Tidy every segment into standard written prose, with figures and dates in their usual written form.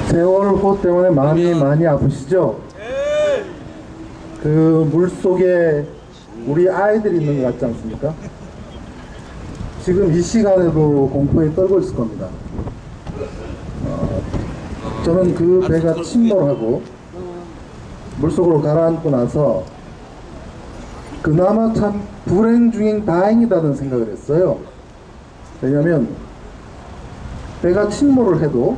세월호 때문에 마음이 많이 아프시죠? 그 물속에 우리 아이들이 있는 것 같지 않습니까? 지금 이 시간에도 공포에 떨고 있을 겁니다. 저는 그 배가 침몰하고 물속으로 가라앉고 나서 그나마 참 불행 중엔 다행이다는 생각을 했어요. 왜냐하면 배가 침몰을 해도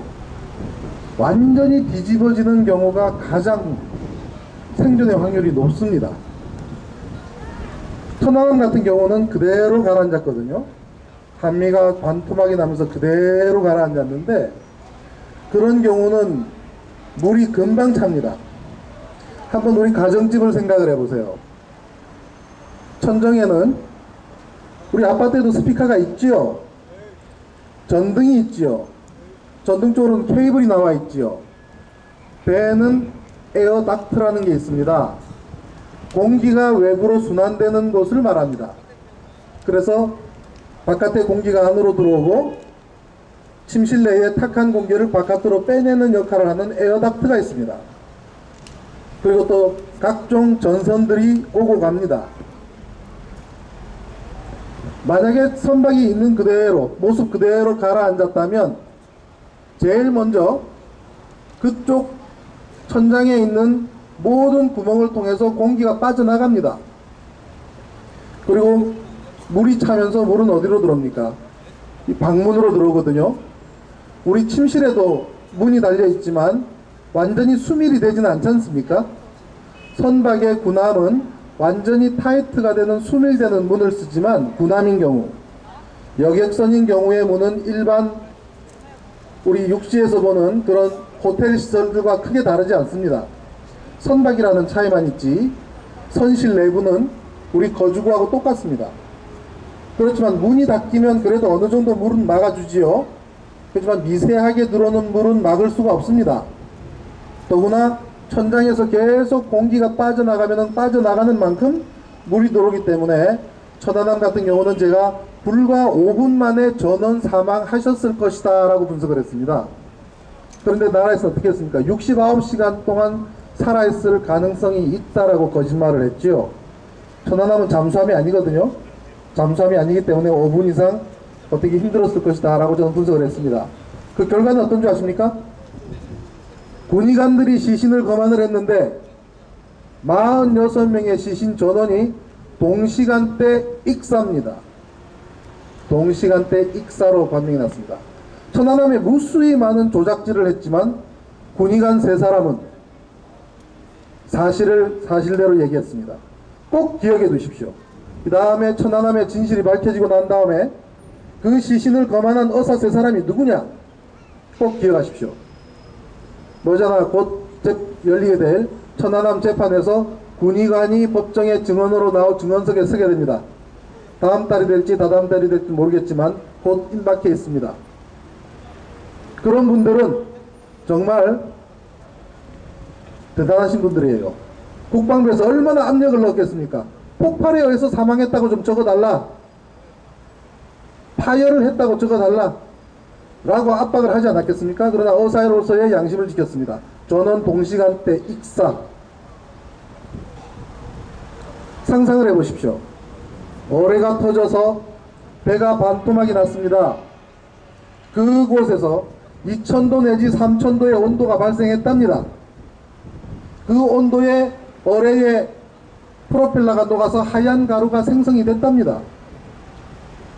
완전히 뒤집어지는 경우가 가장 생존의 확률이 높습니다. 천안함 같은 경우는 그대로 가라앉았거든요. 한미가 반토막이 나면서 그대로 가라앉았는데 그런 경우는 물이 금방 찹니다. 한번 우리 가정집을 생각을 해보세요. 천정에는 우리 아파트에도 스피커가 있지요. 전등이 있지요. 전등 쪽으로는 케이블이 나와 있지요. 배에는 에어 닥트라는 게 있습니다. 공기가 외부로 순환되는 곳을 말합니다. 그래서 바깥의 공기가 안으로 들어오고 침실 내에 탁한 공기를 바깥으로 빼내는 역할을 하는 에어 닥트가 있습니다. 그리고 또 각종 전선들이 오고 갑니다. 만약에 선박이 있는 그대로 모습 그대로 가라앉았다면 제일 먼저 그쪽 천장에 있는 모든 구멍을 통해서 공기가 빠져나갑니다. 그리고 물이 차면서 물은 어디로 들어옵니까? 이 방문으로 들어오거든요. 우리 침실에도 문이 달려 있지만 완전히 수밀이 되지는 않지 않습니까? 선박의 군함은 완전히 타이트가 되는 수밀되는 문을 쓰지만 군함인 경우, 여객선인 경우의 문은 일반 우리 육지에서 보는 그런 호텔 시설들과 크게 다르지 않습니다. 선박이라는 차이만 있지 선실 내부는 우리 거주구하고 똑같습니다. 그렇지만 문이 닫히면 그래도 어느 정도 물은 막아주지요. 그렇지만 미세하게 들어오는 물은 막을 수가 없습니다. 더구나 천장에서 계속 공기가 빠져나가면 빠져나가는 만큼 물이 들어오기 때문에 천안함 같은 경우는 제가 불과 5분 만에 전원 사망하셨을 것이다 라고 분석을 했습니다. 그런데 나라에서 어떻게 했습니까? 69시간 동안 살아있을 가능성이 있다라고 거짓말을 했죠. 천안함은 잠수함이 아니거든요. 잠수함이 아니기 때문에 5분 이상 어떻게 힘들었을 것이다 라고 저는 분석을 했습니다. 그 결과는 어떤 줄 아십니까? 군의관들이 시신을 검안을 했는데 46명의 시신 전원이 동시간대 익사입니다. 동시간대 익사로 판명이 났습니다. 천안함에 무수히 많은 조작질을 했지만 군의관 3사람은 사실을 사실대로 얘기했습니다. 꼭 기억해 두십시오. 그 다음에 천안함의 진실이 밝혀지고 난 다음에 그 시신을 검안한 의사 3사람이 누구냐? 꼭 기억하십시오. 머지않아 곧 열리게 될 천안함 재판에서 군의관이 법정의 증언으로 나올 증언석에 서게 됩니다. 다음 달이 될지 다다음 달이 될지 모르겠지만 곧 임박해 있습니다. 그런 분들은 정말 대단하신 분들이에요. 국방부에서 얼마나 압력을 넣었겠습니까? 폭발에 의해서 사망했다고 좀 적어달라, 파열을 했다고 적어달라 라고 압박을 하지 않았겠습니까? 그러나 의사로서의 양심을 지켰습니다. 전원 동시간대 익사. 상상을 해보십시오. 어뢰가 터져서 배가 반토막이 났습니다. 그곳에서 2000도 내지 3000도의 온도가 발생했답니다. 그 온도에 어뢰에 프로펠러가 녹아서 하얀 가루가 생성이 됐답니다.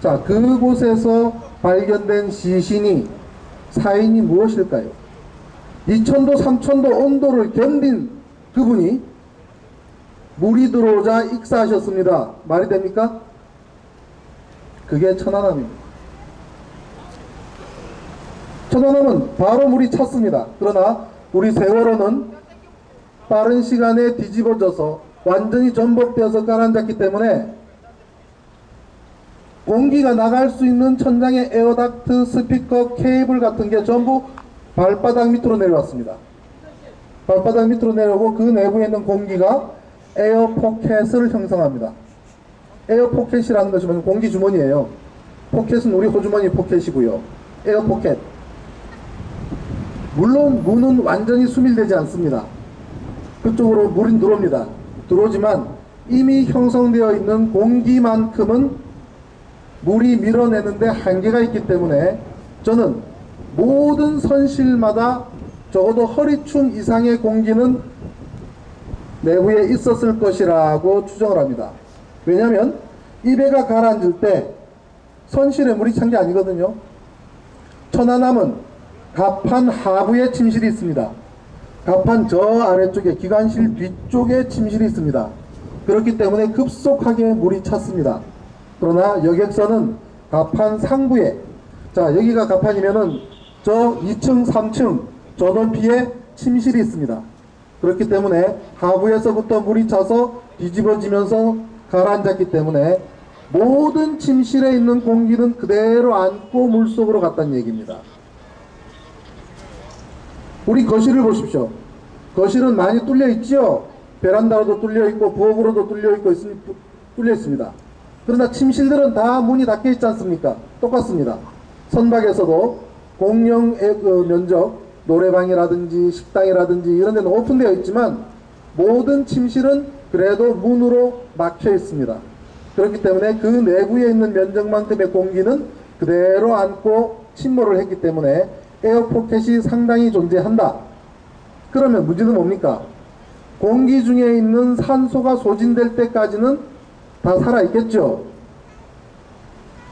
자, 그곳에서 발견된 시신이 사인이 무엇일까요? 2000도 3000도 온도를 견딘 그분이 물이 들어오자 익사하셨습니다. 말이 됩니까? 그게 천안함입니다. 천안함은 바로 물이 찼습니다. 그러나 우리 세월호는 빠른 시간에 뒤집어져서 완전히 전복되어서 가라앉았기 때문에 공기가 나갈 수 있는 천장의 에어닥트, 스피커, 케이블 같은 게 전부 발바닥 밑으로 내려왔습니다. 발바닥 밑으로 내려오고 그 내부에 있는 공기가 에어 포켓을 형성합니다. 에어 포켓이라는 것이 뭐냐면 공기 주머니예요. 포켓은 우리 호주머니 포켓이고요. 에어 포켓. 물론 문은 완전히 수밀되지 않습니다. 그쪽으로 물은 들어옵니다. 들어오지만 이미 형성되어 있는 공기만큼은 물이 밀어내는데 한계가 있기 때문에 저는 모든 선실마다 적어도 허리춤 이상의 공기는 내부에 있었을 것이라고 추정을 합니다. 왜냐하면 이 배가 가라앉을 때 선실에 물이 찬 게 아니거든요. 천안함은 갑판 하부에 침실이 있습니다. 갑판 저 아래쪽에 기관실 뒤쪽에 침실이 있습니다. 그렇기 때문에 급속하게 물이 찼습니다. 그러나 여객선은 갑판 상부에, 자 여기가 갑판이면은 저 2층 3층 저 높이에 침실이 있습니다. 그렇기 때문에 하부에서부터 물이 차서 뒤집어지면서 가라앉았기 때문에 모든 침실에 있는 공기는 그대로 안고 물속으로 갔다는 얘기입니다. 우리 거실을 보십시오. 거실은 많이 뚫려 있지요. 베란다로도 뚫려 있고 부엌으로도 뚫려 있습니다. 그러나 침실들은 다 문이 닫혀 있지 않습니까? 똑같습니다. 선박에서도 공용 면적, 노래방이라든지 식당이라든지 이런 데는 오픈되어 있지만 모든 침실은 그래도 문으로 막혀 있습니다. 그렇기 때문에 그 내부에 있는 면적만큼의 공기는 그대로 안고 침몰을 했기 때문에 에어포켓이 상당히 존재한다. 그러면 문제는 뭡니까? 공기 중에 있는 산소가 소진될 때까지는 다 살아있겠죠.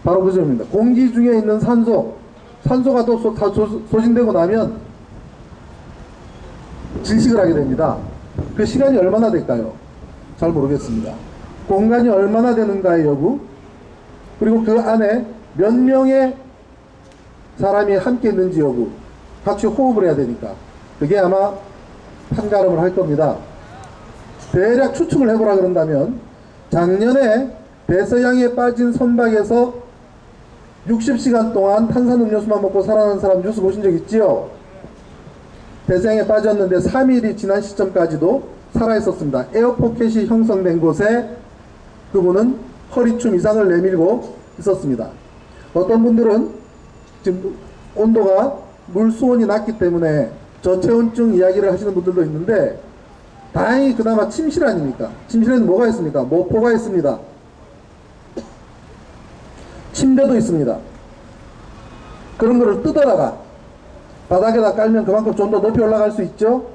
바로 그 점입니다. 공기 중에 있는 산소가 또 소진되고 나면 질식을 하게 됩니다. 그 시간이 얼마나 될까요? 잘 모르겠습니다. 공간이 얼마나 되는가의 여부, 그리고 그 안에 몇 명의 사람이 함께 있는지 여부, 같이 호흡을 해야 되니까 그게 아마 판가름을 할 겁니다. 대략 추측을 해보라 그런다면 작년에 대서양에 빠진 선박에서 60시간 동안 탄산음료수만 먹고 살아난 사람 뉴스 보신 적 있지요? 대서양에 빠졌는데 3일이 지난 시점까지도 살아있었습니다. 에어포켓이 형성된 곳에 그분은 허리춤 이상을 내밀고 있었습니다. 어떤 분들은 지금 온도가 물 수온이 낮기 때문에 저체온증 이야기를 하시는 분들도 있는데 다행히 그나마 침실 아닙니까? 침실에는 뭐가 있습니까? 모포가 있습니다. 침대도 있습니다. 그런 거를 뜯어다가 바닥에다 깔면 그만큼 좀 더 높이 올라갈 수 있죠.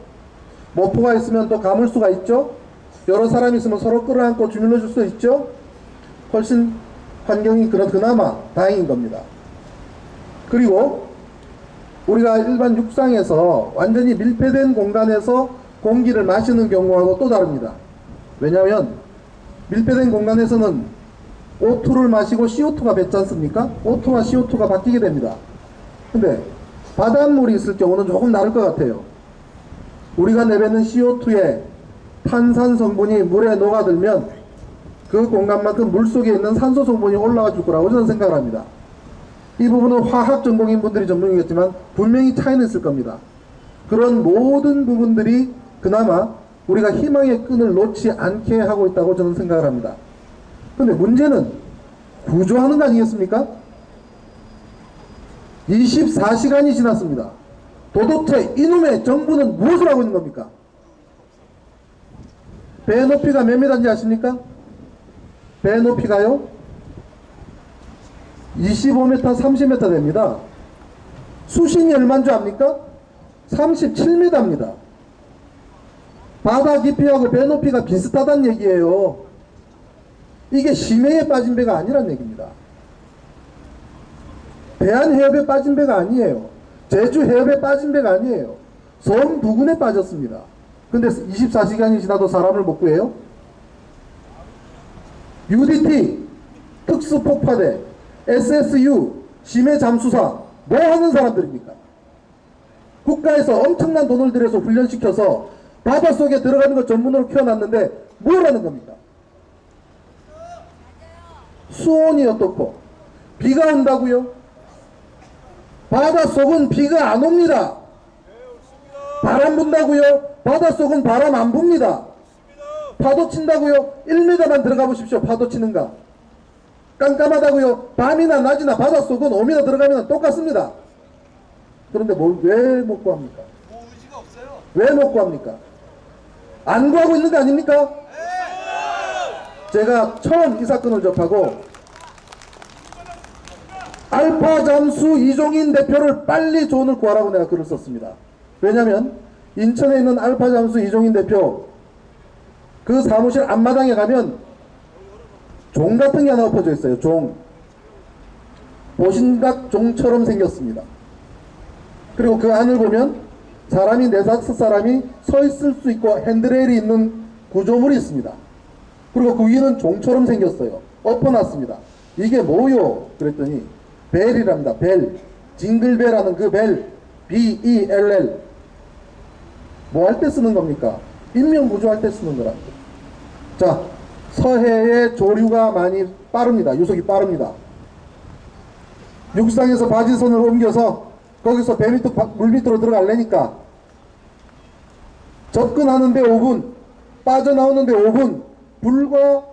모포가 있으면 또 감을 수가 있죠. 여러 사람이 있으면 서로 끌어안고 주물러 줄 수 있죠. 훨씬 환경이 그나마 다행인 겁니다. 그리고 우리가 일반 육상에서 완전히 밀폐된 공간에서 공기를 마시는 경우하고 또 다릅니다. 왜냐하면 밀폐된 공간에서는 O2를 마시고 CO2가 뱉지 않습니까? O2와 CO2가 바뀌게 됩니다. 근데 바닷물이 있을 경우는 조금 다를 것 같아요. 우리가 내뱉는 CO2에 탄산 성분이 물에 녹아들면 그 공간만큼 물속에 있는 산소 성분이 올라와 줄 거라고 저는 생각을 합니다. 이 부분은 화학 전공인 분들이 전문이겠지만 분명히 차이는 있을 겁니다. 그런 모든 부분들이 그나마 우리가 희망의 끈을 놓지 않게 하고 있다고 저는 생각을 합니다. 근데 문제는 구조하는 거 아니겠습니까? 24시간이 지났습니다. 도대체 이놈의 정부는 무엇을 하고 있는 겁니까? 배 높이가 몇 미터인지 아십니까? 배 높이가요 25m, 30m 됩니다. 수심이 얼마인 줄 압니까? 37m입니다. 바다 깊이하고 배 높이가 비슷하다는 얘기예요. 이게 심해에 빠진 배가 아니란 얘기입니다. 대한해협에 빠진 배가 아니에요. 제주 해협에 빠진 배가 아니에요. 섬 부근에 빠졌습니다. 근데 24시간이 지나도 사람을 못 구해요? UDT, 특수폭파대, SSU, 심해잠수사 뭐 하는 사람들입니까? 국가에서 엄청난 돈을 들여서 훈련시켜서 바닷속에 들어가는 거 전문으로 키워놨는데 뭘 하는 겁니까? 수온이 어떻고 비가 온다고요? 바닷속은 비가 안 옵니다. 바람 분다고요? 바닷속은 바람 안 붑니다. 파도 친다고요? 1m만 들어가 보십시오. 파도 치는가. 깜깜하다고요? 밤이나 낮이나 바닷속은 5m 들어가면 똑같습니다. 그런데 왜 못 구합니까? 왜 못 구합니까? 안 구하고 있는 거 아닙니까? 제가 처음 이 사건을 접하고 알파 잠수 이종인 대표를 빨리 조언을 구하라고 내가 글을 썼습니다. 왜냐하면 인천에 있는 알파 잠수 이종인 대표 그 사무실 앞마당에 가면 종 같은 게 하나 엎어져 있어요. 종. 보신각 종처럼 생겼습니다. 그리고 그 안을 보면 사람이 4~5사람이 서 있을 수 있고 핸드레일이 있는 구조물이 있습니다. 그리고 그 위는 종처럼 생겼어요. 엎어놨습니다. 이게 뭐요? 그랬더니 벨이랍니다. 벨. 징글벨하는 그 벨. B-E-L-L. 뭐 할 때 쓰는 겁니까? 인명구조할 때 쓰는 거랍니다. 자, 서해의 조류가 많이 빠릅니다. 유속이 빠릅니다. 육상에서 바지선을 옮겨서 거기서 배 밑으로, 물 밑으로 들어가려니까 접근하는데 5분, 빠져나오는데 5분, 불과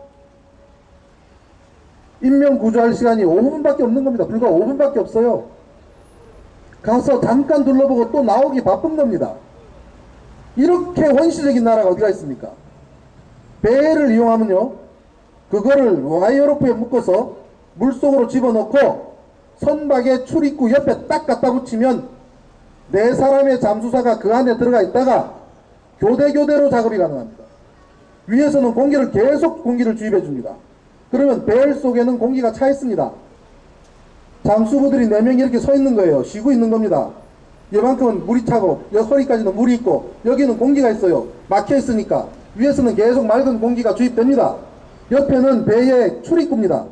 인명구조할 시간이 5분밖에 없는 겁니다. 불과 5분밖에 없어요. 가서 잠깐 둘러보고 또 나오기 바쁜 겁니다. 이렇게 원시적인 나라가 어디가 있습니까? 배를 이용하면요, 그거를 와이어로프에 묶어서 물속으로 집어넣고 선박의 출입구 옆에 딱 갖다 붙이면 4사람의 잠수사가 그 안에 들어가 있다가 교대로 작업이 가능합니다. 위에서는 계속 공기를 주입해 줍니다. 그러면 배 속에는 공기가 차 있습니다. 잠수부들이 4명이 이렇게 서 있는 거예요. 쉬고 있는 겁니다. 이만큼은 물이 차고 허리까지는 물이 있고 여기는 공기가 있어요. 막혀 있으니까 위에서는 계속 맑은 공기가 주입됩니다. 옆에는 배의 출입구입니다.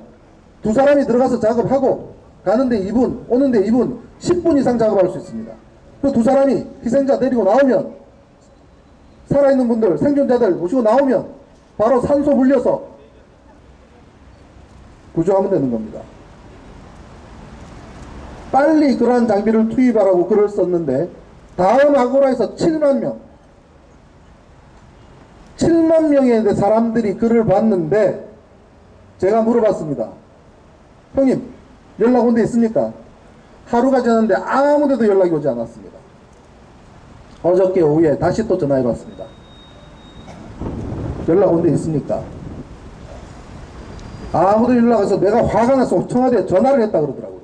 2사람이 들어가서 작업하고 가는데 2분, 오는데 2분, 10분 이상 작업할 수 있습니다. 그 2사람이 희생자 데리고 나오면, 살아있는 분들, 생존자들 모시고 나오면 바로 산소 불려서 구조하면 되는 겁니다. 빨리 그러한 장비를 투입하라고 글을 썼는데 다음 아고라에서 7만 명의 사람들이 글을 봤는데 제가 물어봤습니다. 형님, 연락 온 데 있습니까? 하루가 지났는데 아무데도 연락이 오지 않았습니다. 어저께 오후에 다시 또 전화해 봤습니다. 연락 온 데 있습니까? 아무도 연락 와서 내가 화가 나서 청와대에 전화를 했다 그러더라고요.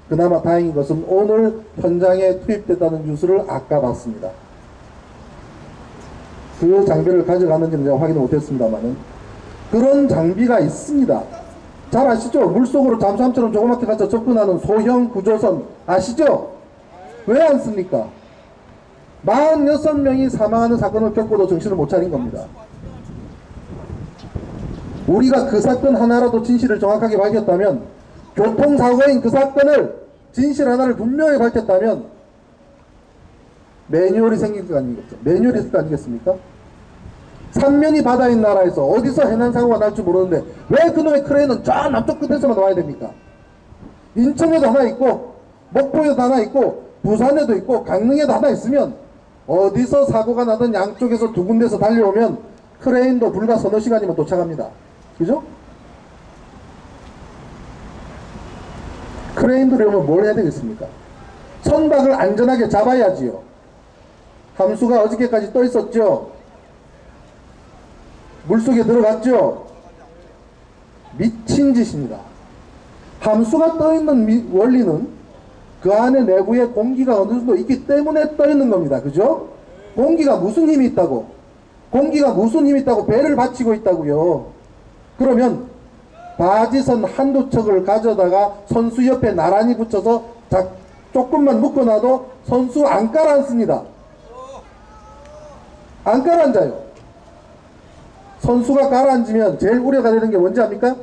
그나마 다행인 것은 오늘 현장에 투입됐다는 뉴스를 아까 봤습니다. 그 장비를 가져갔는지는 제가 확인을 못했습니다만은 그런 장비가 있습니다. 잘 아시죠? 물속으로 잠수함처럼 조그맣게 가서 접근하는 소형 구조선 아시죠? 왜 안 씁니까? 46명이 사망하는 사건을 겪고도 정신을 못 차린 겁니다. 우리가 그 사건 하나라도 진실을 정확하게 밝혔다면, 교통사고인 그 사건을 진실 하나를 분명히 밝혔다면 매뉴얼이 생길 거 아니겠죠? 매뉴얼이 있을 거 아니겠습니까? 삼면이 바다인 나라에서 어디서 해난사고가 날 줄 모르는데 왜 그놈의 크레인은 저 남쪽 끝에서만 와야 됩니까? 인천에도 하나 있고 목포에도 하나 있고 부산에도 있고 강릉에도 하나 있으면 어디서 사고가 나든 양쪽에서 2군데서 달려오면 크레인도 불과 서너 시간이면 도착합니다. 그죠? 크레인 들여오면 뭘 해야 되겠습니까? 선박을 안전하게 잡아야지요. 함수가 어저께까지 떠 있었죠. 물속에 들어갔죠. 미친 짓입니다. 함수가 떠 있는 원리는 그 안에 내부에 공기가 어느 정도 있기 때문에 떠 있는 겁니다. 그죠? 공기가 무슨 힘이 있다고? 공기가 무슨 힘이 있다고 배를 받치고 있다고요. 그러면 바지선 한두 척을 가져다가 선수 옆에 나란히 붙여서 조금만 묶어놔도 선수 안 깔아앉습니다. 안 깔아앉아요. 선수가 가라앉으면 제일 우려가 되는 게 뭔지 압니까?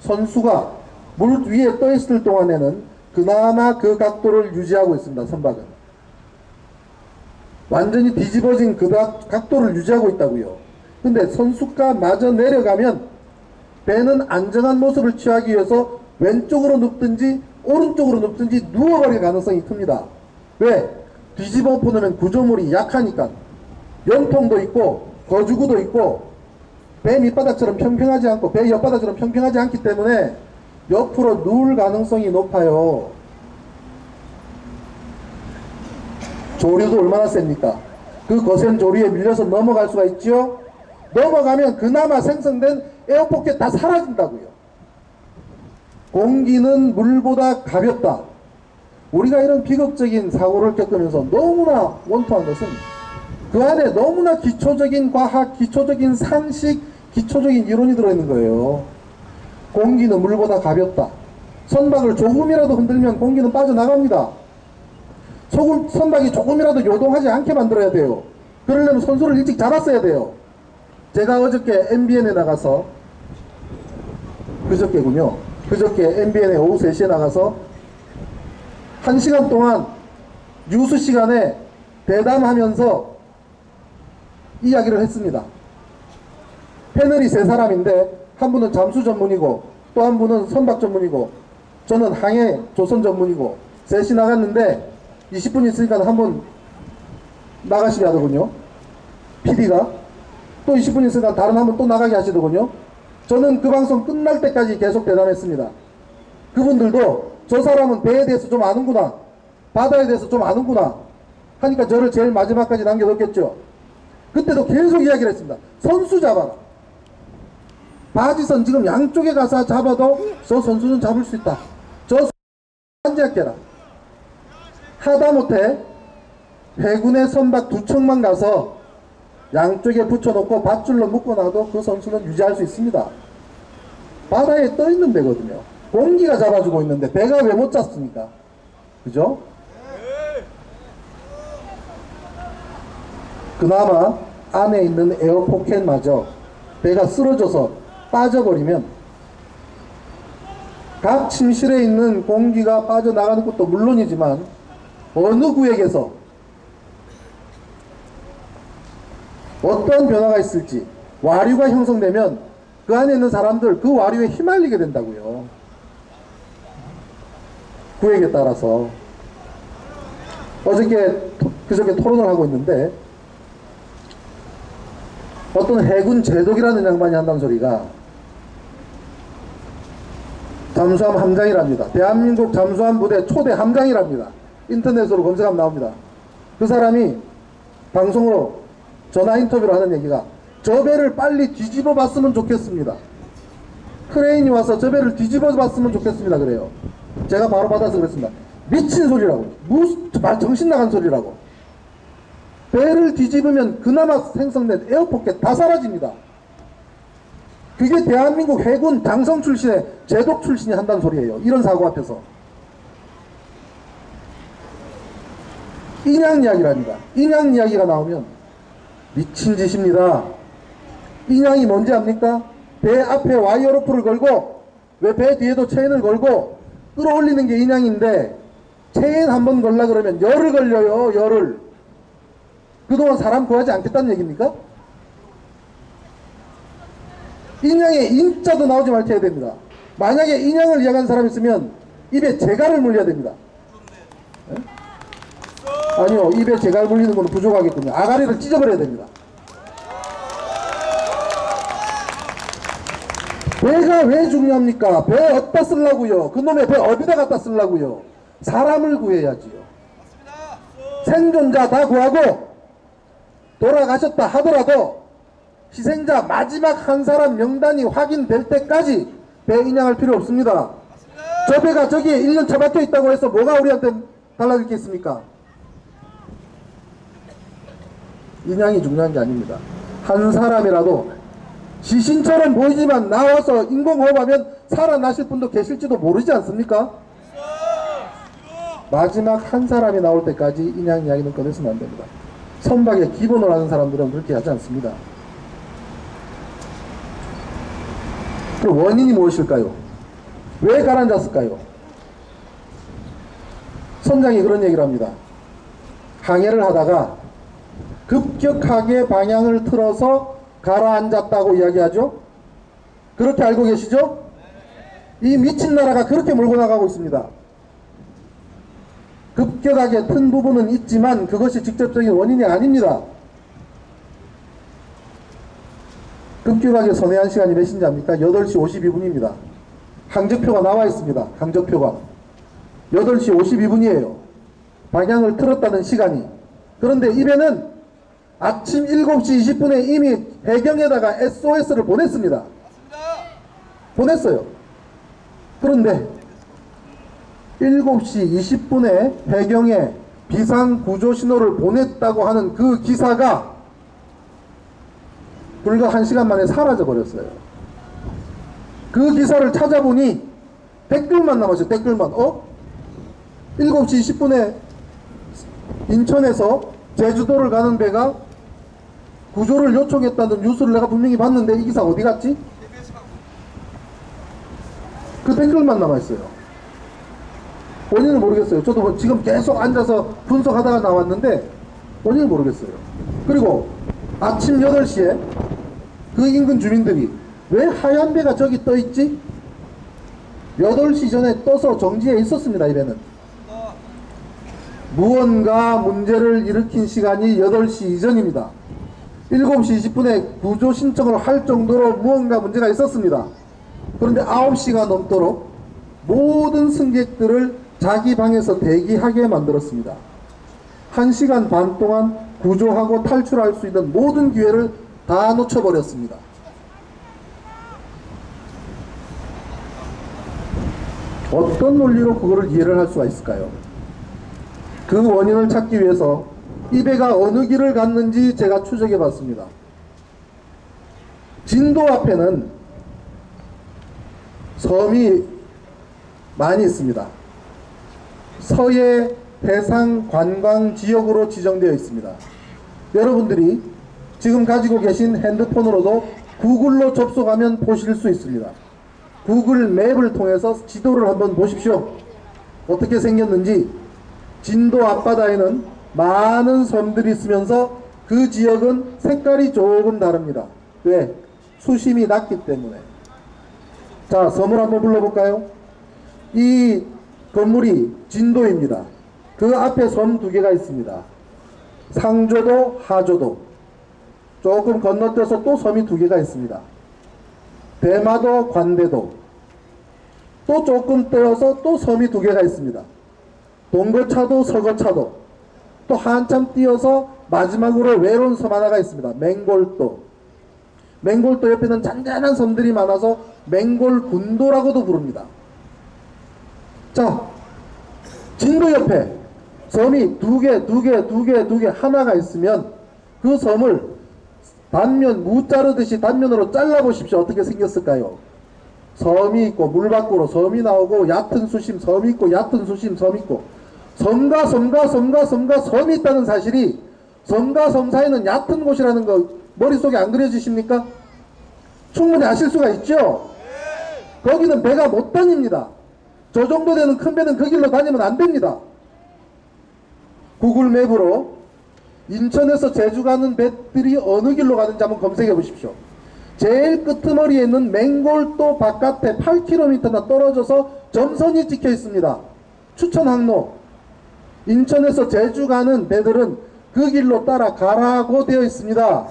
선수가 물 위에 떠 있을 동안에는 그나마 그 각도를 유지하고 있습니다. 선박은 완전히 뒤집어진 그 각도를 유지하고 있다고요. 근데 선수가 마저 내려가면 배는 안전한 모습을 취하기 위해서 왼쪽으로 눕든지 오른쪽으로 눕든지 누워버릴 가능성이 큽니다. 왜? 뒤집어 엎어놓으면 구조물이 약하니까. 연통도 있고 거주구도 있고 배 밑바닥처럼 평평하지 않고 배 옆바닥처럼 평평하지 않기 때문에 옆으로 누울 가능성이 높아요. 조류도 얼마나 셉니까? 그 거센 조류에 밀려서 넘어갈 수가 있죠. 넘어가면 그나마 생성된 에어포켓 다 사라진다고요. 공기는 물보다 가볍다. 우리가 이런 비극적인 사고를 겪으면서 너무나 원통한 것은 그 안에 너무나 기초적인 과학, 기초적인 상식, 기초적인 이론이 들어있는 거예요. 공기는 물보다 가볍다. 선박을 조금이라도 흔들면 공기는 빠져나갑니다. 선박이 조금이라도 요동하지 않게 만들어야 돼요. 그러려면 선수를 일찍 잡았어야 돼요. 제가 어저께 MBN에 나가서, 그저께군요. 그저께 MBN에 오후 3시에 나가서 1시간 동안 뉴스 시간에 대담하면서 이야기를 했습니다. 패널이 3사람인데 한 분은 잠수 전문이고 또 한 분은 선박 전문이고 저는 항해 조선 전문이고 셋이 나갔는데 20분 있으니까 한 분 나가시게 하더군요. PD가 또 20분 있으니까 다른 한 분 또 나가게 하시더군요. 저는 그 방송 끝날 때까지 계속 대담했습니다. 그분들도 저 사람은 배에 대해서 좀 아는구나, 바다에 대해서 좀 아는구나 하니까 저를 제일 마지막까지 남겨뒀겠죠. 그때도 계속 이야기를 했습니다. 선수 잡아라. 바지선 지금 양쪽에 가서 잡아도 저 선수는 잡을 수 있다. 저 한지학계라. 하다못해 해군의 선박 2척만 가서 양쪽에 붙여놓고 밧줄로 묶어놔도 그 선수는 유지할 수 있습니다. 바다에 떠있는 배거든요. 공기가 잡아주고 있는데 배가 왜 못 잡습니까? 그죠? 그나마 안에 있는 에어포켓마저 배가 쓰러져서 빠져버리면 각 침실에 있는 공기가 빠져나가는 것도 물론이지만 어느 구역에서 어떤 변화가 있을지 와류가 형성되면 그 안에 있는 사람들 그 와류에 휘말리게 된다고요. 구역에 따라서. 그저께 토론을 하고 있는데 어떤 해군 제독이라는 양반이 한다는 소리가 잠수함 함장이랍니다. 대한민국 잠수함 부대 초대 함장이랍니다. 인터넷으로 검색하면 나옵니다. 그 사람이 방송으로 전화 인터뷰를 하는 얘기가 저 배를 빨리 뒤집어 봤으면 좋겠습니다. 크레인이 와서 저 배를 뒤집어 봤으면 좋겠습니다. 그래요. 제가 바로 받아서 그랬습니다. 미친 소리라고. 정신 나간 소리라고. 배를 뒤집으면 그나마 생성된 에어포켓 다 사라집니다. 그게 대한민국 해군 장성 출신의 제독 출신이 한다는 소리예요. 이런 사고 앞에서. 인양 이야기랍니다. 인양 이야기가 나오면 미친 짓입니다. 인양이 뭔지 압니까? 배 앞에 와이어로프를 걸고 왜 배 뒤에도 체인을 걸고 끌어올리는 게 인양인데 체인 한번 걸라 그러면 열을 걸려요. 열을. 그동안 사람 구하지 않겠다는 얘기입니까? 인양에 인자도 나오지 말게 해야 됩니다. 만약에 인양을 이야기하는 사람이 있으면 입에 재갈을 물려야 됩니다. 네? 아니요, 입에 재갈 물리는 건 부족하겠군요. 아가리를 찢어버려야 됩니다. 배가 왜 중요합니까? 배 어디다 쓰려고요? 그놈의 배 어디다 갖다 쓰려고요? 사람을 구해야지요. 생존자 다 구하고 돌아가셨다 하더라도 희생자 마지막 한 사람 명단이 확인될 때까지 배 인양할 필요 없습니다. 저 배가 저기에 1년 처박혀 있다고 해서 뭐가 우리한테 달라질 게 있습니까? 인양이 중요한 게 아닙니다. 한 사람이라도 지신처럼 보이지만 나와서 인공호흡하면 살아나실 분도 계실지도 모르지 않습니까? 마지막 한 사람이 나올 때까지 인양 이야기는 꺼내서는 안 됩니다. 선박의 기본을 아는 사람들은 그렇게 하지 않습니다. 그 원인이 무엇일까요? 왜 가라앉았을까요? 선장이 그런 얘기를 합니다. 항해를 하다가 급격하게 방향을 틀어서 가라앉았다고 이야기하죠? 그렇게 알고 계시죠? 이 미친 나라가 그렇게 몰고 나가고 있습니다. 급격하게 튼 부분은 있지만 그것이 직접적인 원인이 아닙니다. 급격하게 선회한 시간이 몇인지 압니까? 8시 52분입니다. 항적표가 나와 있습니다. 항적표가 8시 52분이에요. 방향을 틀었다는 시간이. 그런데 이 배는 아침 7시 20분에 이미 해경에다가 SOS를 보냈습니다. 보냈어요. 그런데 7시 20분에 해경에 비상구조 신호를 보냈다고 하는 그 기사가 불과 1시간 만에 사라져 버렸어요. 그 기사를 찾아보니 댓글만 남았어요. 댓글만. 7시 20분에 인천에서 제주도를 가는 배가 구조를 요청했다는 뉴스를 내가 분명히 봤는데 이 기사 어디 갔지? 그 댓글만 남아있어요. 원인을 모르겠어요. 저도 뭐 지금 계속 앉아서 분석하다가 나왔는데 원인을 모르겠어요. 그리고 아침 8시에 그 인근 주민들이 왜 하얀 배가 저기 떠있지? 8시 전에 떠서 정지해 있었습니다. 이 배는 무언가 문제를 일으킨 시간이 8시 이전입니다. 7시 20분에 구조 신청을 할 정도로 무언가 문제가 있었습니다. 그런데 9시가 넘도록 모든 승객들을 자기 방에서 대기하게 만들었습니다. 1시간 반 동안 구조하고 탈출할 수 있는 모든 기회를 다 놓쳐버렸습니다. 어떤 논리로 그거를 이해를 할 수가 있을까요? 그 원인을 찾기 위해서 이 배가 어느 길을 갔는지 제가 추적해 봤습니다. 진도 앞에는 섬이 많이 있습니다. 서해 해상 관광 지역으로 지정되어 있습니다. 여러분들이 지금 가지고 계신 핸드폰으로도 구글로 접속하면 보실 수 있습니다. 구글 맵을 통해서 지도를 한번 보십시오. 어떻게 생겼는지. 진도 앞바다에는 많은 섬들이 있으면서 그 지역은 색깔이 조금 다릅니다. 왜? 수심이 낮기 때문에. 자, 섬을 한번 불러볼까요? 이 건물이 진도입니다. 그 앞에 섬 2개가 있습니다. 상조도, 하조도. 조금 건너뛰어서 또 섬이 2개가 있습니다. 대마도, 관대도. 또 조금 떼어서 또 섬이 2개가 있습니다. 동거차도, 서거차도. 또 한참 띄어서 마지막으로 외로운 섬 하나가 있습니다. 맹골도. 맹골도 옆에는 잔잔한 섬들이 많아서 맹골군도라고도 부릅니다. 자, 진도 옆에 섬이 2개 하나가 있으면 그 섬을 단면, 무 자르듯이 단면으로 잘라보십시오. 어떻게 생겼을까요? 섬이 있고 물 밖으로 섬이 나오고 얕은 수심 섬이 있고 얕은 수심 섬이 있고 섬과 섬이 있다는 사실이 섬과 섬 사이는 얕은 곳이라는 거 머릿속에 안 그려지십니까? 충분히 아실 수가 있죠? 거기는 배가 못 다닙니다. 저 정도 되는 큰 배는 그 길로 다니면 안 됩니다. 구글 맵으로 인천에서 제주 가는 배들이 어느 길로 가는지 한번 검색해 보십시오. 제일 끄트머리에 있는 맹골도 바깥에 8km나 떨어져서 점선이 찍혀 있습니다. 추천 항로. 인천에서 제주 가는 배들은 그 길로 따라가라고 되어 있습니다.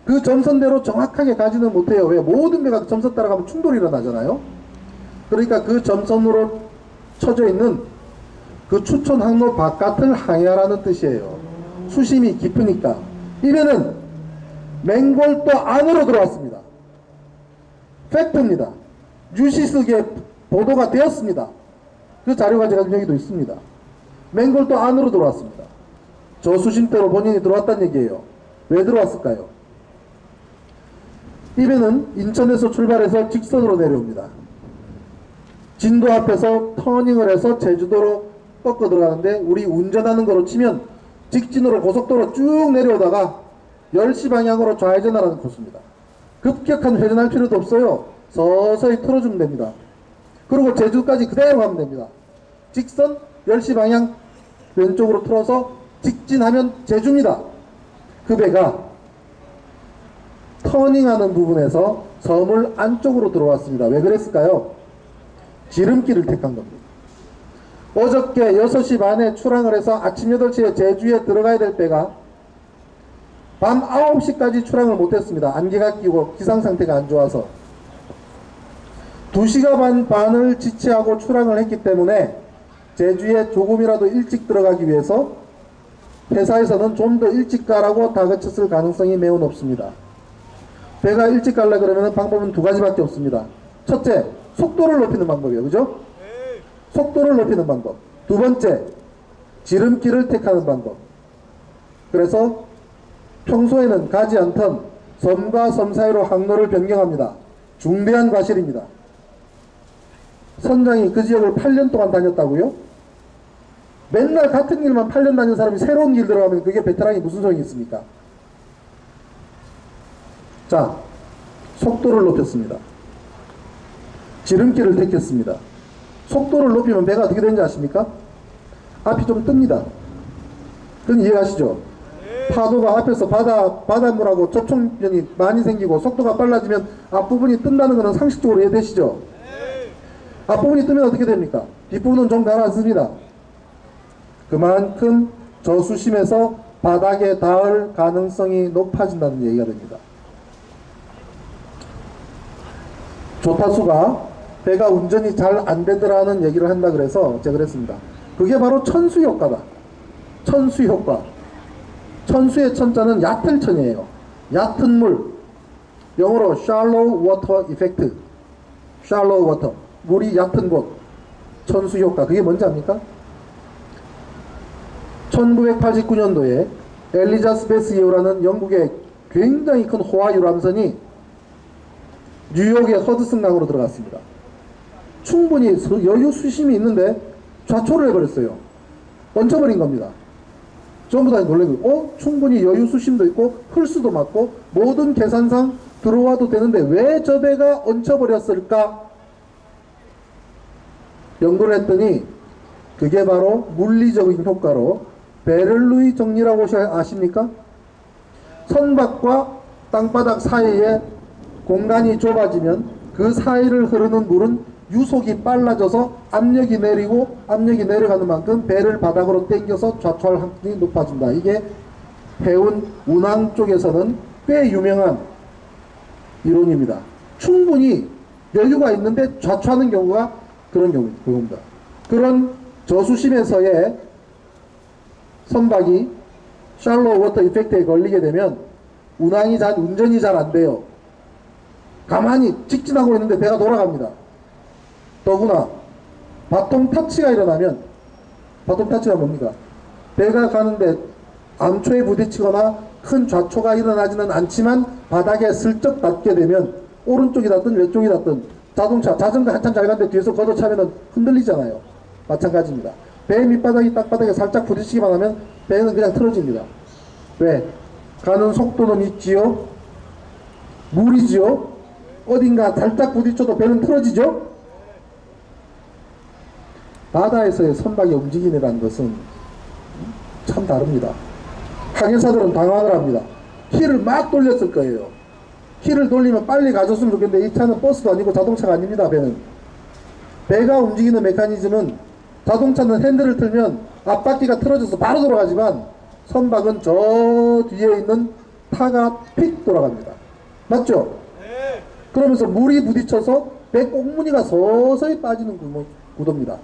그 점선대로 정확하게 가지는 못해요. 왜? 모든 배가 점선 따라가면 충돌이 일어나잖아요. 그러니까 그 점선으로 쳐져 있는 그 추천 항로 바깥을 항해하라는 뜻이에요. 수심이 깊으니까. 이 배는 맹골도 안으로 들어왔습니다. 팩트입니다. 뉴시스에 보도가 되었습니다. 그 자료가 제가 여기도 있습니다. 맹골도 안으로 들어왔습니다. 저 수심대로 본인이 들어왔다는 얘기예요. 왜 들어왔을까요? 이 배는 인천에서 출발해서 직선으로 내려옵니다. 진도 앞에서 터닝을 해서 제주도로 꺾어 들어가는데 우리 운전하는 거로 치면 직진으로 고속도로 쭉 내려오다가 10시 방향으로 좌회전하라는 코스입니다. 급격한 회전할 필요도 없어요. 서서히 틀어주면 됩니다. 그리고 제주까지 그대로 가면 됩니다. 직선 10시 방향 왼쪽으로 틀어서 직진하면 제주입니다. 그 배가 터닝하는 부분에서 섬을 안쪽으로 들어왔습니다. 왜 그랬을까요? 지름길을 택한 겁니다. 어저께 6시 반에 출항을 해서 아침 8시에 제주에 들어가야 될 배가 밤 9시까지 출항을 못했습니다. 안개가 끼고 기상상태가 안 좋아서 2시간 반을 지체하고 출항을 했기 때문에 제주에 조금이라도 일찍 들어가기 위해서 회사에서는 좀 더 일찍 가라고 다그쳤을 가능성이 매우 높습니다. 배가 일찍 가려 그러면 방법은 두 가지밖에 없습니다. 첫째, 속도를 높이는 방법이에요. 그죠? 속도를 높이는 방법. 두 번째, 지름길을 택하는 방법. 그래서 평소에는 가지 않던 섬과 섬 사이로 항로를 변경합니다. 중대한 과실입니다. 선장이 그 지역을 8년 동안 다녔다고요? 맨날 같은 길만 8년 다닌 사람이 새로운 길 들어가면 그게 베테랑이 무슨 소용이 있습니까? 자, 속도를 높였습니다. 지름길을 택했습니다. 속도를 높이면 배가 어떻게 되는지 아십니까? 앞이 좀 뜹니다. 그건 이해가시죠? 파도가 앞에서 바닷물하고 접촉면이 많이 생기고 속도가 빨라지면 앞부분이 뜬다는 것은 상식적으로 이해되시죠? 앞부분이 뜨면 어떻게 됩니까? 뒷부분은 좀 가라앉습니다. 그만큼 저수심에서 바닥에 닿을 가능성이 높아진다는 얘기가 됩니다. 조타수가 배가 운전이 잘 안되더라는 얘기를 한다 그래서 제가 그랬습니다. 그게 바로 천수 효과다. 천수 효과. 천수의 천자는 얕을 천이에요. 얕은 물. 영어로 shallow water effect. shallow water. 물이 얕은 곳. 천수 효과. 그게 뭔지 압니까? 1989년도에 엘리자베스 예우라는 영국의 굉장히 큰 호화 유람선이 뉴욕의 허드슨강으로 들어갔습니다. 충분히 여유 수심이 있는데 좌초를 해버렸어요. 얹혀버린 겁니다. 전부 다 놀래고, 충분히 여유 수심도 있고 흘수도 맞고 모든 계산상 들어와도 되는데 왜 저 배가 얹혀버렸을까? 연구를 했더니 그게 바로 물리적인 효과로 베를누이 정리라고 혹시 아십니까? 선박과 땅바닥 사이에 공간이 좁아지면 그 사이를 흐르는 물은 유속이 빨라져서 압력이 내리고 압력이 내려가는 만큼 배를 바닥으로 당겨서 좌초할 확률이 높아진다. 이게 해운 운항 쪽에서는 꽤 유명한 이론입니다. 충분히 여유가 있는데 좌초하는 경우가 그런 경우입니다. 그런 저수심에서의 선박이 샬로우 워터 이펙트에 걸리게 되면 운전이 잘 안 돼요. 가만히 직진하고 있는데 배가 돌아갑니다. 더구나 바통 타치가 일어나면, 바통 타치가 뭡니까? 배가 가는데 암초에 부딪히거나 큰 좌초가 일어나지는 않지만 바닥에 슬쩍 닿게 되면 오른쪽이 닿든 왼쪽이 닿든 자전거 한참 잘 가는데 뒤에서 걷어차면 흔들리잖아요. 마찬가지입니다. 배 밑바닥이 땅바닥에 살짝 부딪히기만 하면 배는 그냥 틀어집니다. 왜? 가는 속도는 있지요? 물이지요? 어딘가 살짝 부딪혀도 배는 틀어지죠? 바다에서의 선박의 움직임이라는 것은 참 다릅니다. 항해사들은 당황을 합니다. 키를 막 돌렸을 거예요. 키를 돌리면 빨리 가졌으면 좋겠는데 이 차는 버스도 아니고 자동차가 아닙니다. 배가 움직이는 메커니즘은 자동차는 핸들을 틀면 앞바퀴가 틀어져서 바로 돌아가지만 선박은 저 뒤에 있는 타가 픽 돌아갑니다. 맞죠? 네. 그러면서 물이 부딪혀서 배 꽁무니가 서서히 빠지는 구도입니다.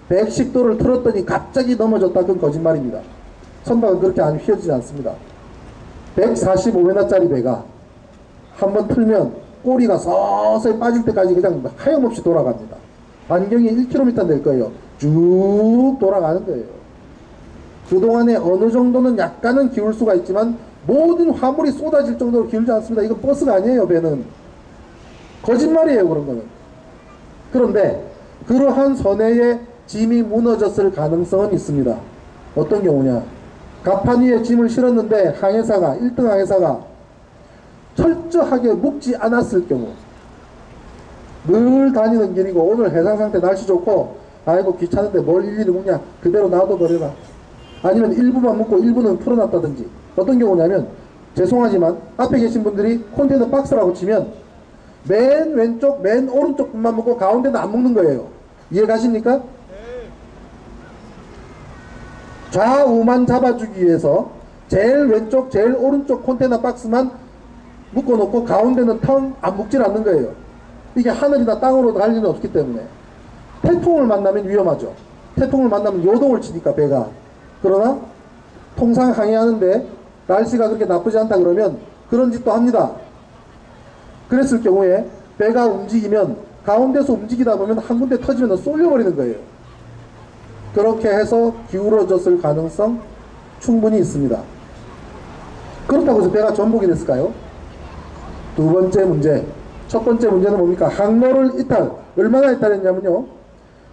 110도를 틀었더니 갑자기 넘어졌다. 그건 거짓말입니다. 선박은 그렇게 안 휘어지지 않습니다. 145m짜리 배가 한번 틀면 꼬리가 서서히 빠질 때까지 그냥 하염없이 돌아갑니다. 반경이 1km 될 거예요. 쭉 돌아가는 거예요. 그동안에 어느 정도는 약간은 기울 수가 있지만 모든 화물이 쏟아질 정도로 기울지 않습니다. 이건 버스가 아니에요. 배는 거짓말이에요. 그런 거는. 그런데 그러한 선회에 짐이 무너졌을 가능성은 있습니다. 어떤 경우냐? 갑판 위에 짐을 실었는데 항해사가 1등 항해사가 철저하게 묶지 않았을 경우, 늘 다니는 길이고 오늘 해상상태 날씨 좋고 아이고 귀찮은데 뭘 일일이 묶냐, 그대로 놔둬버려라. 아니면 일부만 묶고 일부는 풀어놨다든지. 어떤 경우냐면, 죄송하지만 앞에 계신 분들이 컨테이너 박스라고 치면 맨 왼쪽 맨 오른쪽 분만 묶고 가운데는 안 묶는 거예요. 이해가십니까? 좌우만 잡아주기 위해서 제일 왼쪽 제일 오른쪽 컨테이너 박스만 묶어놓고 가운데는 텅 안 묶질 않는 거예요. 이게 하늘이나 땅으로 갈 리는 없기 때문에. 태풍을 만나면 위험하죠. 태풍을 만나면 요동을 치니까 배가. 그러나 통상 항해하는데 날씨가 그렇게 나쁘지 않다 그러면 그런 짓도 합니다. 그랬을 경우에 배가 움직이면 가운데서 움직이다 보면 한 군데 터지면 쏠려버리는 거예요. 그렇게 해서 기울어졌을 가능성 충분히 있습니다. 그렇다고 해서 배가 전복이 됐을까요? 두 번째 문제. 첫 번째 문제는 뭡니까? 항로를 이탈. 얼마나 이탈했냐면요,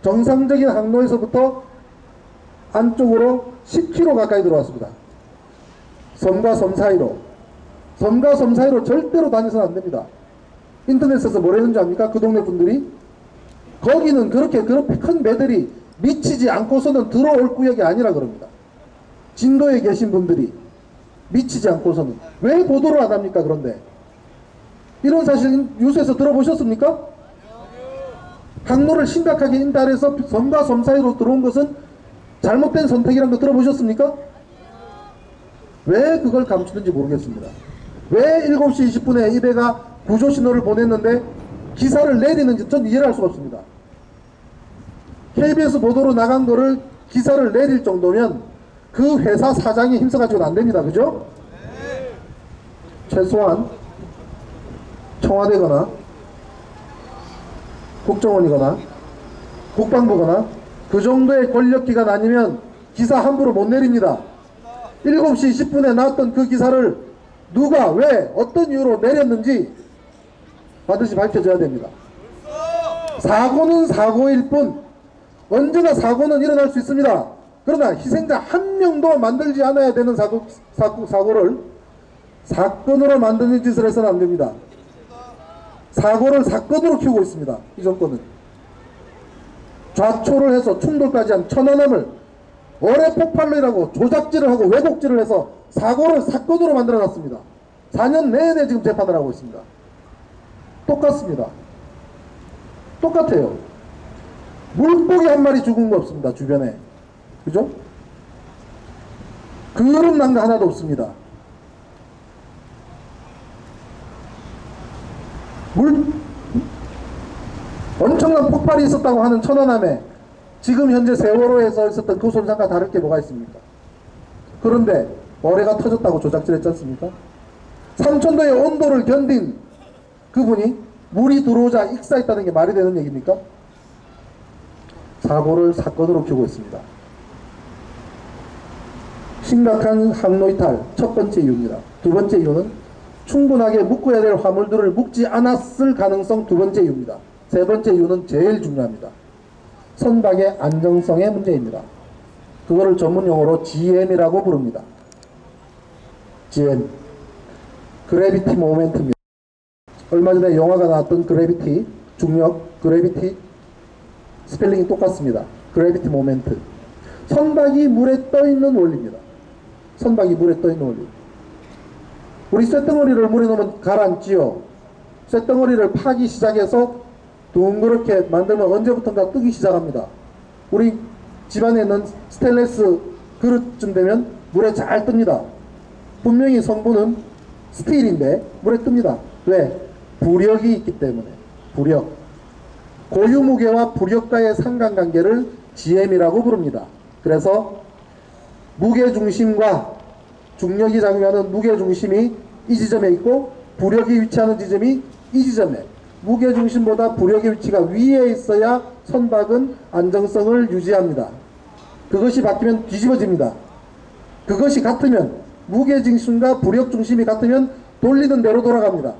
정상적인 항로에서부터 안쪽으로 10km 가까이 들어왔습니다. 섬과 섬 사이로. 섬과 섬 사이로 절대로 다니서는 안 됩니다. 인터넷에서 뭐라는지 압니까? 그 동네 분들이 거기는 그렇게 큰 배들이 미치지 않고서는 들어올 구역이 아니라 그럽니다. 진도에 계신 분들이 미치지 않고서는 왜 보도를 안 합니까? 그런데 이런 사실 뉴스에서 들어보셨습니까? 항로를 심각하게 인달해서 섬과 섬 사이로 들어온 것은 잘못된 선택이라는 거 들어보셨습니까? 왜 그걸 감추는지 모르겠습니다. 왜 7시 20분에 이 배가 구조 신호를 보냈는데 기사를 내리는지 전 이해를 할 수가 없습니다. KBS 보도로 나간 거를 기사를 내릴 정도면 그 회사 사장이 힘써가지고는 안 됩니다. 그죠? 최소한 청와대거나 국정원이거나 국방부거나 그 정도의 권력기관 아니면 기사 함부로 못 내립니다. 7시 10분에 나왔던 그 기사를 누가 왜 어떤 이유로 내렸는지 반드시 밝혀져야 됩니다. 사고는 사고일 뿐 언제나 사고는 일어날 수 있습니다. 그러나 희생자 한 명도 만들지 않아야 되는 사고를 사건으로 만드는 짓을 해서는 안 됩니다. 사고를 사건으로 키우고 있습니다. 이 정권은 좌초를 해서 충돌까지 한 천안함을 어뢰 폭발로라고 조작질을 하고 왜곡질을 해서 사고를 사건으로 만들어 놨습니다. 4년 내내 지금 재판을 하고 있습니다. 똑같습니다. 똑같아요. 물고기 한 마리 죽은 거 없습니다. 주변에. 그죠? 그런 난 거 하나도 없습니다. 엄청난 폭발이 있었다고 하는 천안함에 지금 현재 세월호에서 있었던 그 손상과 다를 게 뭐가 있습니까? 그런데 어뢰가 터졌다고 조작질했지 않습니까? 삼천도의 온도를 견딘 그분이 물이 들어오자 익사했다는 게 말이 되는 얘기입니까? 사고를 사건으로 키우고 있습니다. 심각한 항로 이탈 첫 번째 이유입니다. 두 번째 이유는 충분하게 묶어야 될 화물들을 묶지 않았을 가능성 두 번째 이유입니다. 세 번째 이유는 제일 중요합니다. 선박의 안정성의 문제입니다. 그거를 전문용어로 GM이라고 부릅니다. GM, 그래비티 모멘트입니다. 얼마 전에 영화가 나왔던 그래비티, 중력, 그래비티 스펠링이 똑같습니다. 그래비티 모멘트. 선박이 물에 떠있는 원리입니다. 선박이 물에 떠있는 원리. 우리 쇳덩어리를 물에 넣으면 가라앉지요. 쇳덩어리를 파기 시작해서 둥그렇게 만들면 언제부턴가 뜨기 시작합니다. 우리 집안에 있는 스테인리스 그릇쯤 되면 물에 잘 뜹니다. 분명히 성분은 스틸인데 물에 뜹니다. 왜? 부력이 있기 때문에. 부력. 고유무게와 부력과의 상관관계를 GM이라고 부릅니다. 그래서 무게중심과 중력이 작용하는 무게중심이 이 지점에 있고 부력이 위치하는 지점이 이 지점에, 무게중심보다 부력의 위치가 위에 있어야 선박은 안정성을 유지합니다. 그것이 바뀌면 뒤집어집니다. 그것이 같으면, 무게중심과 부력중심이 같으면 돌리는 대로 돌아갑니다.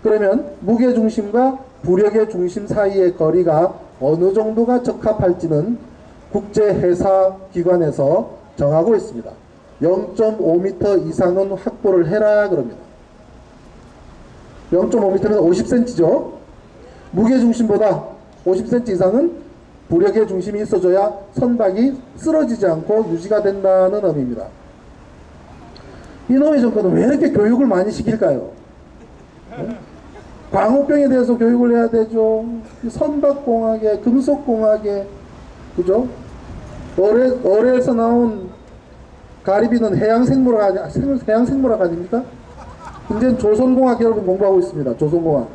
그러면 무게중심과 부력의 중심 사이의 거리가 어느 정도가 적합할지는 국제해사기관에서 정하고 있습니다. 0.5m 이상은 확보를 해라 그럽니다. 0.5m면 50cm죠. 무게중심보다 50cm 이상은 부력의 중심이 있어줘야 선박이 쓰러지지 않고 유지가 된다는 의미입니다. 이놈의 정권은 왜 이렇게 교육을 많이 시킬까요? 네? 광우병에 대해서 교육을 해야 되죠. 선박공학에, 금속공학에, 그죠? 어뢰에서 나온 가리비는 해양생물학 아닙니까? 이제 조선공학 여러분 공부하고 있습니다. 조선공학.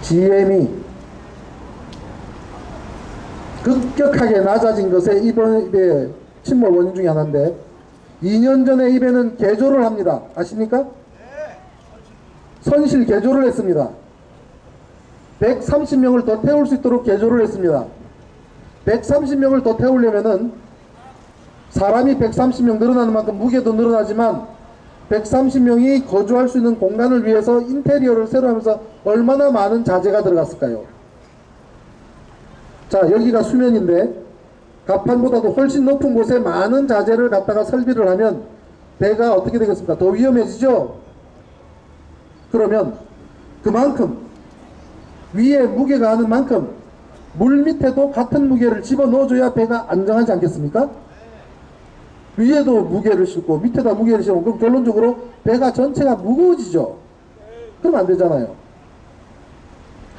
GM이 급격하게 낮아진 것에 입에 침몰 원인 중에 하나인데 2년 전에 입에는 개조를 합니다. 아십니까? 선실 개조를 했습니다. 130명을 더 태울 수 있도록 개조를 했습니다. 130명을 더 태우려면은 사람이 130명 늘어나는 만큼 무게도 늘어나지만 130명이 거주할 수 있는 공간을 위해서 인테리어를 새로 하면서 얼마나 많은 자재가 들어갔을까요? 자, 여기가 수면인데 갑판보다도 훨씬 높은 곳에 많은 자재를 갖다가 설비를 하면 배가 어떻게 되겠습니까? 더 위험해지죠? 그러면 그만큼 위에 무게가 하는 만큼 물 밑에도 같은 무게를 집어넣어줘야 배가 안정하지 않겠습니까? 위에도 무게를 싣고 밑에다 무게를 싣고 그럼 결론적으로 배가 전체가 무거워지죠. 그럼 안 되잖아요.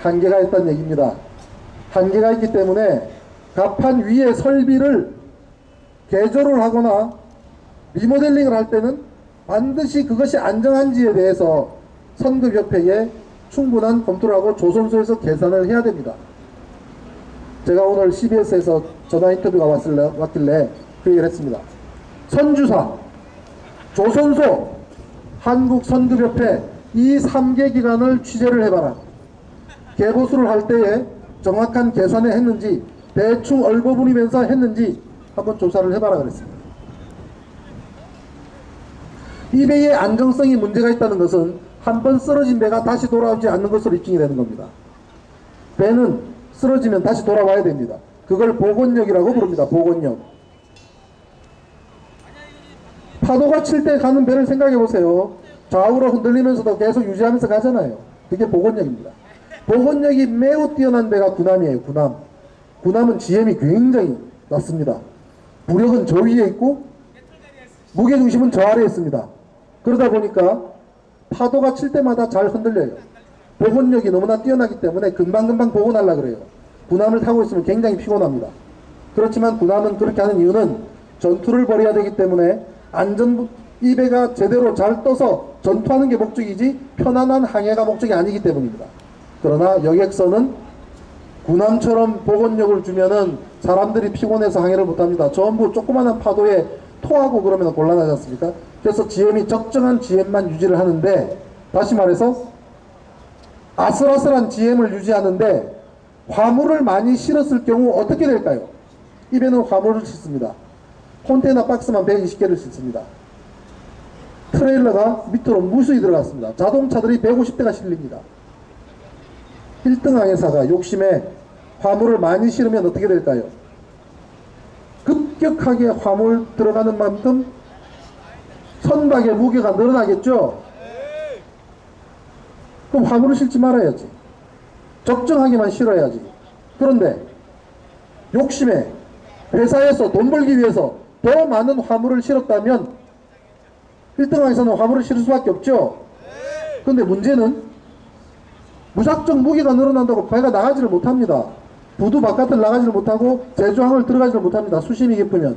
한계가 있다는 얘기입니다. 한계가 있기 때문에 갑판 위에 설비를 개조를 하거나 리모델링을 할 때는 반드시 그것이 안정한지에 대해서 선급협회에 충분한 검토를 하고 조선소에서 계산을 해야 됩니다. 제가 오늘 CBS에서 전화 인터뷰가 왔길래 그 얘기를 했습니다. 선주사, 조선소, 한국선급협회 이 3개 기관을 취재를 해봐라. 개보수를 할 때에 정확한 계산을 했는지 대충 얼버무리면서 했는지 한번 조사를 해봐라 그랬습니다. 이 배의 안정성이 문제가 있다는 것은 한번 쓰러진 배가 다시 돌아오지 않는 것으로 입증이 되는 겁니다. 배는 쓰러지면 다시 돌아와야 됩니다. 그걸 복원력이라고 부릅니다. 복원력. 파도가 칠 때 가는 배를 생각해 보세요. 좌우로 흔들리면서도 계속 유지하면서 가잖아요. 그게 복원력입니다. 복원력이 매우 뛰어난 배가 군함이에요. 군함. 군함은 GM이 굉장히 낮습니다. 부력은 저 위에 있고 무게중심은 저 아래에 있습니다. 그러다 보니까 파도가 칠 때마다 잘 흔들려요. 복원력이 너무나 뛰어나기 때문에 금방금방 복원하려고 그래요. 군함을 타고 있으면 굉장히 피곤합니다. 그렇지만 군함은 그렇게 하는 이유는 전투를 벌여야 되기 때문에 이 배가 제대로 잘 떠서 전투하는 게 목적이지 편안한 항해가 목적이 아니기 때문입니다. 그러나 여객선은 군함처럼 복원력을 주면은 사람들이 피곤해서 항해를 못합니다. 전부 조그마한 파도에 토하고 그러면 곤란하지 않습니까? 그래서 GM이 적정한 GM만 유지를 하는데, 다시 말해서 아슬아슬한 GM을 유지하는데 화물을 많이 실었을 경우 어떻게 될까요? 이 배는 화물을 싣습니다. 컨테이너 박스만 120개를 싣습니다. 트레일러가 밑으로 무수히 들어갔습니다. 자동차들이 150대가 실립니다. 1등 항해사가 욕심에 화물을 많이 실으면 어떻게 될까요? 급격하게 화물 들어가는 만큼 선박의 무게가 늘어나겠죠? 그럼 화물을 실지 말아야지. 적정하게만 실어야지. 그런데 욕심에 회사에서 돈 벌기 위해서 더 많은 화물을 실었다면 1등 항해사는 화물을 실을 수밖에 없죠? 그런데 문제는 무작정 무게가 늘어난다고 배가 나가지를 못합니다. 부두 바깥을 나가지를 못하고 제주항을 들어가지를 못합니다. 수심이 깊으면.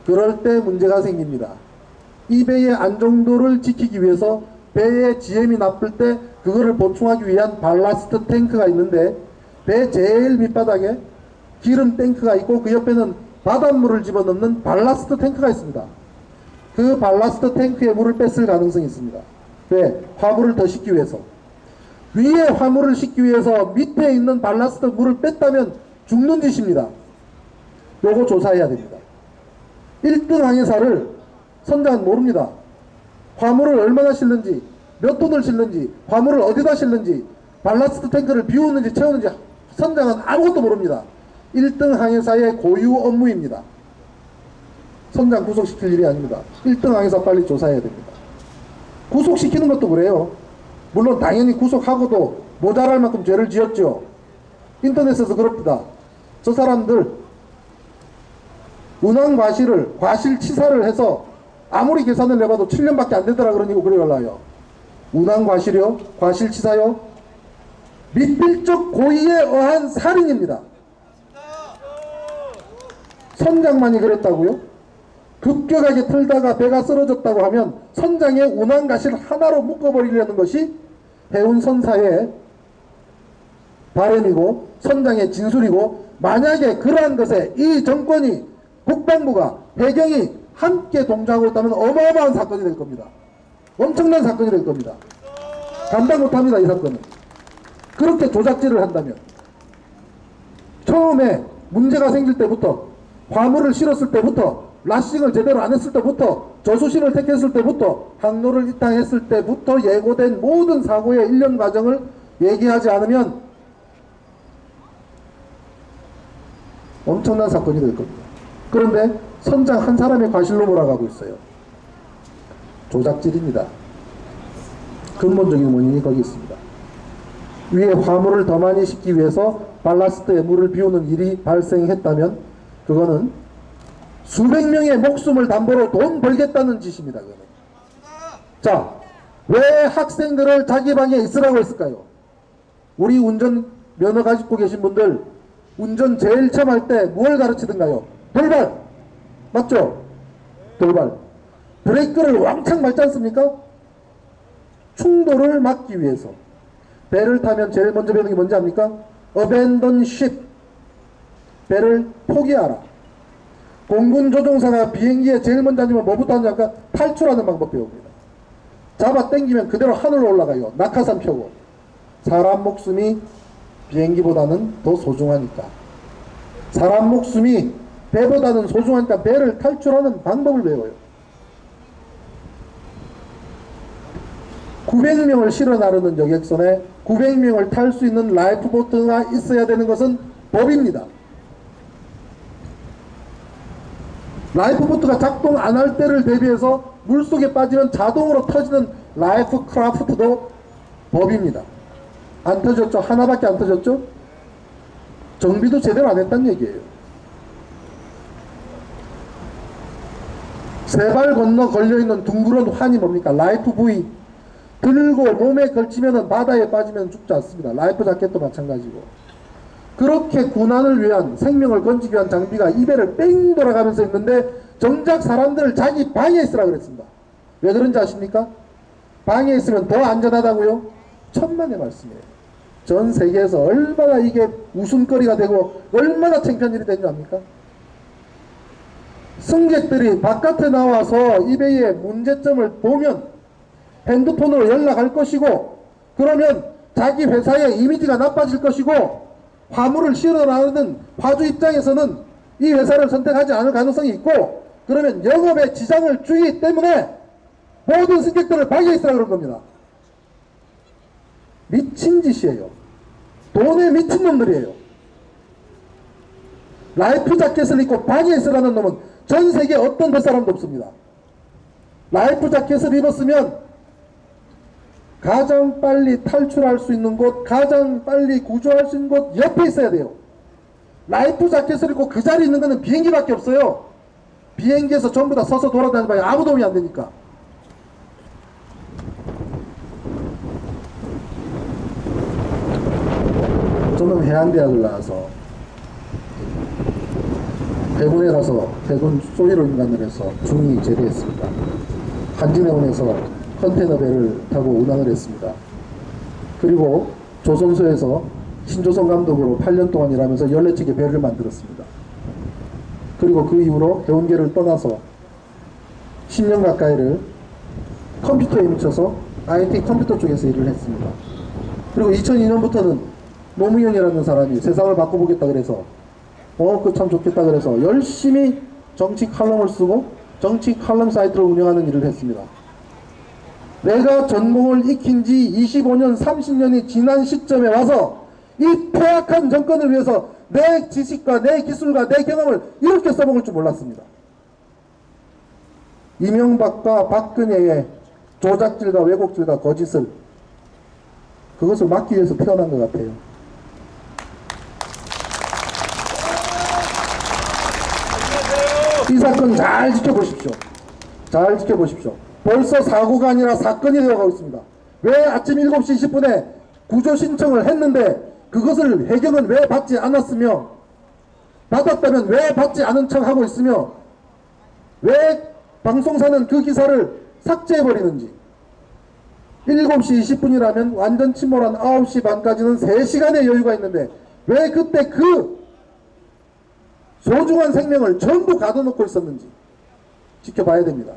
그럴 때 문제가 생깁니다. 이 배의 안정도를 지키기 위해서 배의 GM이 나쁠 때 그거를 보충하기 위한 발라스트 탱크가 있는데, 배 제일 밑바닥에 기름 탱크가 있고 그 옆에는 바닷물을 집어넣는 발라스트 탱크가 있습니다. 그 발라스트 탱크에 물을 뺐을 가능성이 있습니다. 왜? 화물을 더 싣기 위해서. 위에 화물을 싣기 위해서 밑에 있는 발라스트 물을 뺐다면 죽는 짓입니다. 요거 조사해야 됩니다. 1등 항해사를 선장은 모릅니다. 화물을 얼마나 싣는지, 몇 톤을 싣는지, 화물을 어디다 싣는지, 발라스트 탱크를 비우는지 채우는지 선장은 아무것도 모릅니다. 1등 항해사의 고유 업무입니다. 선장 구속시킬 일이 아닙니다. 1등 항해사 빨리 조사해야 됩니다. 구속시키는 것도 그래요. 물론 당연히 구속하고도 모자랄 만큼 죄를 지었죠. 인터넷에서 그럽니다. 저 사람들 운항과실을 과실치사를 해서 아무리 계산을 해봐도 7년밖에 안 되더라 그러니까 그래 올라요. 운항과실이요? 과실치사요? 미필적 고의에 의한 살인입니다. 선장만이 그랬다고요? 급격하게 틀다가 배가 쓰러졌다고 하면 선장의 운항과실 하나로 묶어버리려는 것이 해운선사의 바람이고 선장의 진술이고 만약에 그러한 것에 이 정권이, 국방부가, 해경이 함께 동조하고 있다면 어마어마한 사건이 될 겁니다. 엄청난 사건이 될 겁니다. 감당 못합니다, 이 사건은. 그렇게 조작질을 한다면, 처음에 문제가 생길 때부터, 화물을 실었을 때부터, 라싱을 제대로 안 했을 때부터, 저수신을 택했을 때부터, 항로를 이탈했을 때부터 예고된 모든 사고의 일련 과정을 얘기하지 않으면 엄청난 사건이 될 겁니다. 그런데 선장 한 사람의 과실로 몰아가고 있어요. 조작질입니다. 근본적인 원인이 거기 있습니다. 위에 화물을 더 많이 싣기 위해서 발라스트에 물을 비우는 일이 발생했다면 그거는 수백 명의 목숨을 담보로 돈 벌겠다는 짓입니다. 그거는. 자, 왜 학생들을 자기 방에 있으라고 했을까요? 우리 운전 면허 가지고 계신 분들 운전 제일 처음 할 때 뭘 가르치던가요? 돌발! 맞죠? 돌발. 브레이크를 왕창 밟지 않습니까? 충돌을 막기 위해서. 배를 타면 제일 먼저 배우는 게 뭔지 압니까? Abandon ship. 배를 포기하라. 공군 조종사가 비행기에 제일 먼저 앉으면 뭐부터 하냐니까 탈출하는 방법 배웁니다. 잡아 당기면 그대로 하늘로 올라가요. 낙하산 펴고. 사람 목숨이 비행기보다는 더 소중하니까. 사람 목숨이 배보다는 소중하니까 배를 탈출하는 방법을 배워요. 900명을 실어 나르는 여객선에 900명을 탈 수 있는 라이프보트가 있어야 되는 것은 법입니다. 라이프보트가 작동 안 할 때를 대비해서 물속에 빠지면 자동으로 터지는 라이프 크라프트도 법입니다. 안 터졌죠? 하나밖에 안 터졌죠? 정비도 제대로 안 했다는 얘기예요. 세 발 건너 걸려있는 둥그런 환이 뭡니까? 라이프 부위. 들고 몸에 걸치면 바다에 빠지면 죽지 않습니다. 라이프 자켓도 마찬가지고. 그렇게 군안을 위한, 생명을 건지기 위한 장비가 이 배를 뺑 돌아가면서 있는데 정작 사람들을 자기 방에 있으라 그랬습니다. 왜 그런지 아십니까? 방에 있으면 더 안전하다고요? 천만의 말씀이에요. 전 세계에서 얼마나 이게 웃음거리가 되고 얼마나 창피한 일이 된 줄 압니까? 승객들이 바깥에 나와서 이 배의 문제점을 보면 핸드폰으로 연락할 것이고, 그러면 자기 회사의 이미지가 나빠질 것이고, 화물을 실어 나르는 화주 입장에서는 이 회사를 선택하지 않을 가능성이 있고, 그러면 영업에 지장을 주기 때문에 모든 승객들을 방에 있으라 그런 겁니다. 미친 짓이에요. 돈에 미친 놈들이에요. 라이프 자켓을 입고 방에 있으라는 놈은 전 세계 어떤 그 사람도 없습니다. 라이프 자켓을 입었으면 가장 빨리 탈출할 수 있는 곳, 가장 빨리 구조할 수 있는 곳 옆에 있어야 돼요. 라이프 자켓을 입고 그 자리에 있는 거는 비행기밖에 없어요. 비행기에서 전부 다 서서 돌아다니는 바에 아무 도움이 안 되니까. 저는 해양대학을 나와서 해군에 가서 해군 소위로 임관을 해서 중위 제대했습니다. 한진해운에서 컨테이너 배를 타고 운항을 했습니다. 그리고 조선소에서 신조선 감독으로 8년 동안 일하면서 14척의 배를 만들었습니다. 그리고 그 이후로 해운계를 떠나서 10년 가까이를 컴퓨터에 미쳐서 IT 컴퓨터 쪽에서 일을 했습니다. 그리고 2002년부터는 노무현이라는 사람이 세상을 바꿔보겠다 그래서 그거 참 좋겠다 그래서 열심히 정치 칼럼을 쓰고 정치 칼럼 사이트를 운영하는 일을 했습니다. 내가 전공을 익힌 지 25년, 30년이 지난 시점에 와서 이 폐악한 정권을 위해서 내 지식과 내 기술과 내 경험을 이렇게 써먹을 줄 몰랐습니다. 이명박과 박근혜의 조작질과 왜곡질과 거짓을, 그것을 막기 위해서 태어난 것 같아요. 이 사건 잘 지켜보십시오. 잘 지켜보십시오. 벌써 사고가 아니라 사건이 되어가고 있습니다. 왜 아침 7시 10분에 구조 신청을 했는데 그것을 해경은 왜 받지 않았으며, 받았다면 왜 받지 않은 척 하고 있으며, 왜 방송사는 그 기사를 삭제해버리는지. 7시 20분이라면 완전 침몰한 9시 반까지는 3시간의 여유가 있는데 왜 그때 그 소중한 생명을 전부 가둬놓고 있었는지 지켜봐야 됩니다.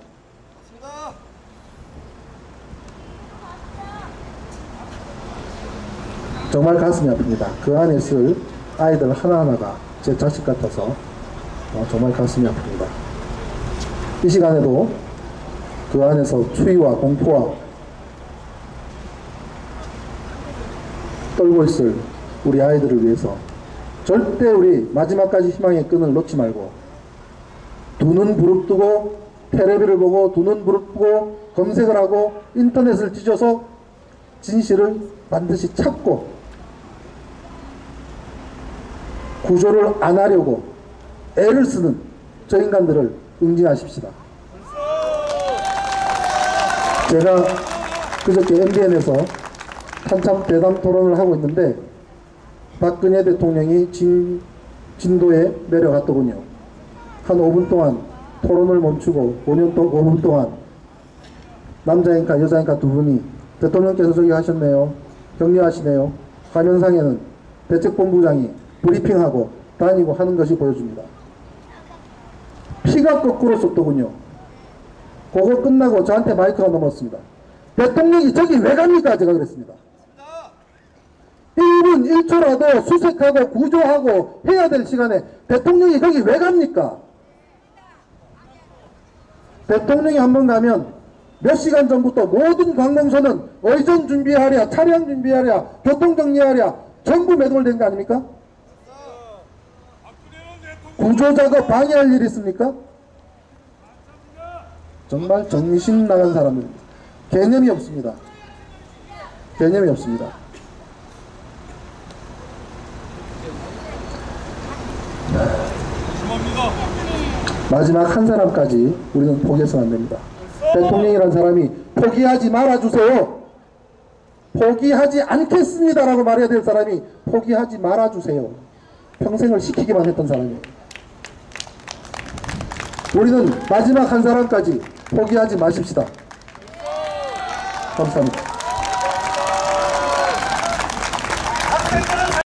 정말 가슴이 아픕니다. 그 안에 있을 아이들 하나하나가 제 자식 같아서 정말 가슴이 아픕니다. 이 시간에도 그 안에서 추위와 공포와 떨고 있을 우리 아이들을 위해서 절대 우리 마지막까지 희망의 끈을 놓지 말고 두 눈 부릅뜨고 텔레비를 보고 두 눈 부릅뜨고 검색을 하고 인터넷을 뒤져서 진실을 반드시 찾고 구조를 안 하려고 애를 쓰는 저 인간들을 응징하십시다. 제가 그저께 MBN에서 한참 대담 토론을 하고 있는데 박근혜 대통령이 진도에 내려갔더군요. 한 5분 동안 토론을 멈추고 5분 동안 남자인가 여자인가 두 분이 대통령께서 저기 하셨네요. 격려하시네요. 화면상에는 대책본부장이 브리핑하고 다니고 하는 것이 보여줍니다. 피가 거꾸로 쏟더군요. 그거 끝나고 저한테 마이크가 넘었습니다. 대통령이 저기 왜 갑니까? 제가 그랬습니다. 1분 1초라도 수색하고 구조하고 해야 될 시간에 대통령이 거기 왜 갑니까? 대통령이 한번 가면 몇 시간 전부터 모든 관공서는 의전 준비하랴, 차량 준비하랴, 교통 정리하랴 전부 매몰된 거 아닙니까? 구조작업 방해할 일이 있습니까? 정말 정신 나간 사람들입니다. 개념이 없습니다. 개념이 없습니다. 마지막 한 사람까지 우리는 포기해서는 안 됩니다. 대통령이라는 사람이 포기하지 말아주세요. 포기하지 않겠습니다라고 말해야 될 사람이 포기하지 말아주세요. 평생을 시키기만 했던 사람이에요. 우리는 마지막 한 사람까지 포기하지 마십시다. 감사합니다.